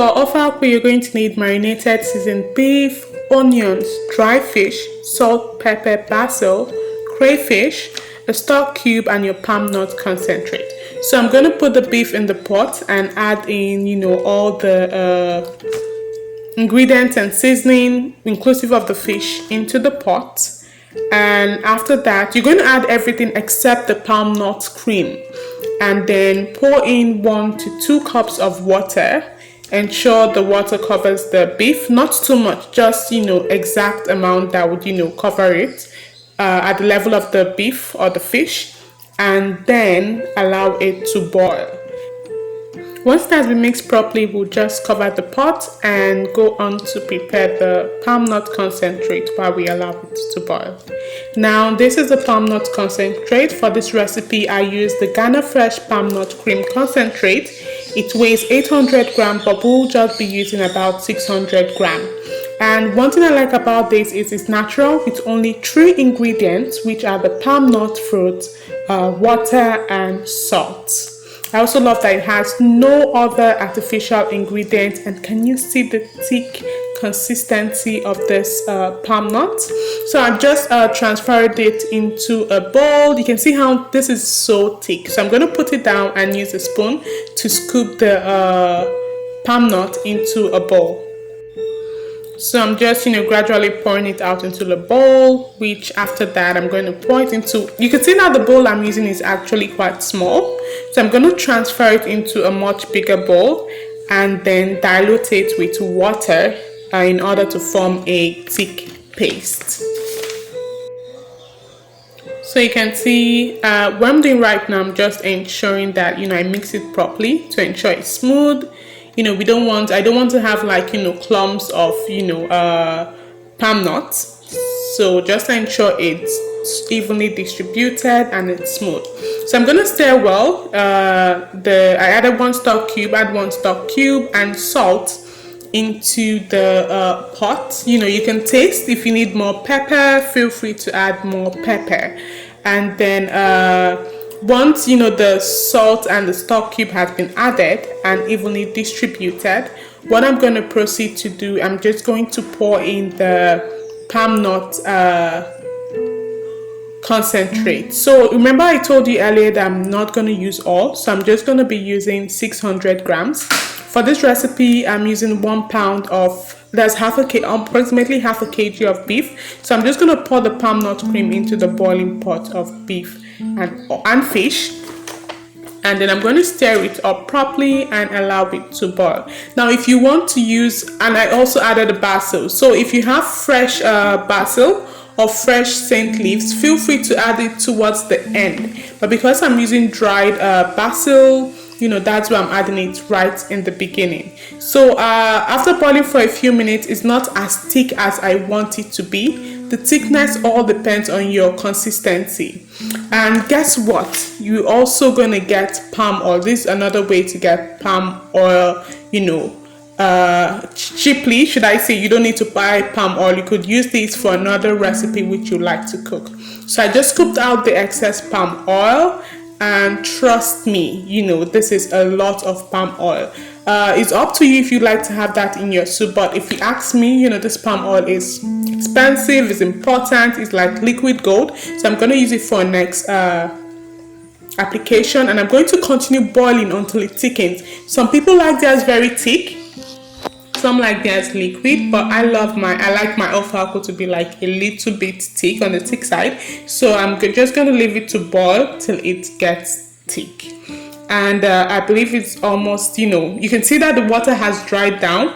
for Ofe Akwu, you're going to need marinated seasoned beef, onions, dry fish, salt, pepper, basil, crayfish, a stock cube, and your palm nut concentrate. So I'm going to put the beef in the pot and add in, all the ingredients and seasoning, inclusive of the fish, into the pot. And after that, you're going to add everything except the palm nut cream, and then pour in 1 to 2 cups of water. Ensure the water covers the beef, not too much, just exact amount that would cover it at the level of the beef or the fish, and then allow it to boil. Once it has been mixed properly, we'll just cover the pot and go on to prepare the palm nut concentrate while we allow it to boil. Now, this is the palm nut concentrate. For this recipe, I use the Ghana Fresh Palm Nut Cream Concentrate. It weighs 800 grams, but we'll just be using about 600 grams. And one thing I like about this is it's natural with only 3 ingredients, which are the palm nut fruit, water, and salt. I also love that it has no other artificial ingredients. And can you see the thick consistency of this palm nut? So I've just transferred it into a bowl. You can see how this is so thick. So I'm going to put it down and use a spoon to scoop the palm nut into a bowl. So I'm just, gradually pouring it out into the bowl, which after that I'm going to pour it into, you can see now the bowl I'm using is actually quite small. So I'm going to transfer it into a much bigger bowl and then dilute it with water in order to form a thick paste. So you can see what I'm doing right now, I'm just ensuring that, I mix it properly to ensure it's smooth. I don't want to have clumps of, palm nuts. So just ensure it's evenly distributed and it's smooth. So I'm going to stir well. I added 1 stock cube, add 1 stock cube and salt into the pot. You can taste. If you need more pepper, feel free to add more pepper. And then once the salt and the stock cube has been added and evenly distributed, what I'm going to proceed to do, I'm just going to pour in the palm nut concentrate. So remember I told you earlier that I'm not going to use all, so I'm just going to be using 600 grams. For this recipe, I'm using 1 pound of, that's approximately half a kg of beef. So I'm just going to pour the palm nut cream into the boiling pot of beef and fish, and then I'm going to stir it up properly and allow it to boil. Now if you want to use, and I also added the basil, so if you have fresh basil or fresh scent leaves, feel free to add it towards the end, but because I'm using dried basil, that's why I'm adding it right in the beginning. So after boiling for a few minutes, it's not as thick as I want it to be. The thickness all depends on your consistency. And guess what? You're also going to get palm oil. This is another way to get palm oil, cheaply, should I say. You don't need to buy palm oil. You could use this for another recipe which you like to cook. So I just scooped out the excess palm oil. And trust me, this is a lot of palm oil. It's up to you if you like to have that in your soup, but if you ask me, this palm oil is expensive, it's important, it's like liquid gold. So I'm going to use it for next application, and I'm going to continue boiling until it thickens. Some people like theirs very thick, some like theirs liquid, but I like my Ofe Akwu to be like a little bit thick, on the thick side. So I'm just going to leave it to boil till it gets thick. And I believe it's almost, you can see that the water has dried down,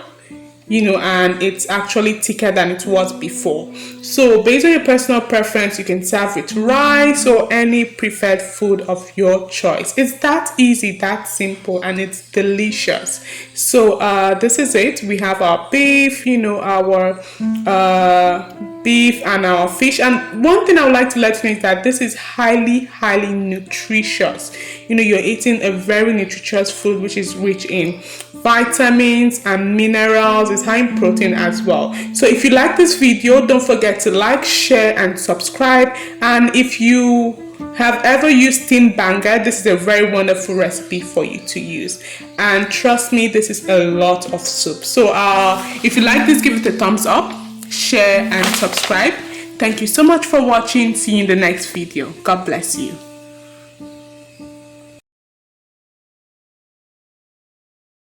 and it's actually thicker than it was before. So based on your personal preference, you can serve with rice or any preferred food of your choice. It's that easy, that simple, and it's delicious. So this is it. We have our beef, our beef and our fish. And one thing I would like to let you know is that this is highly nutritious. You're eating a very nutritious food which is rich in vitamins and minerals. It's high in protein as well. So if you like this video, don't forget to like, share and subscribe. And if you have ever used steamed banga, this is a very wonderful recipe for you to use. And trust me, this is a lot of soup. So if you like this, give it a thumbs up, share and subscribe. Thank you so much for watching. See you in the next video. God bless you.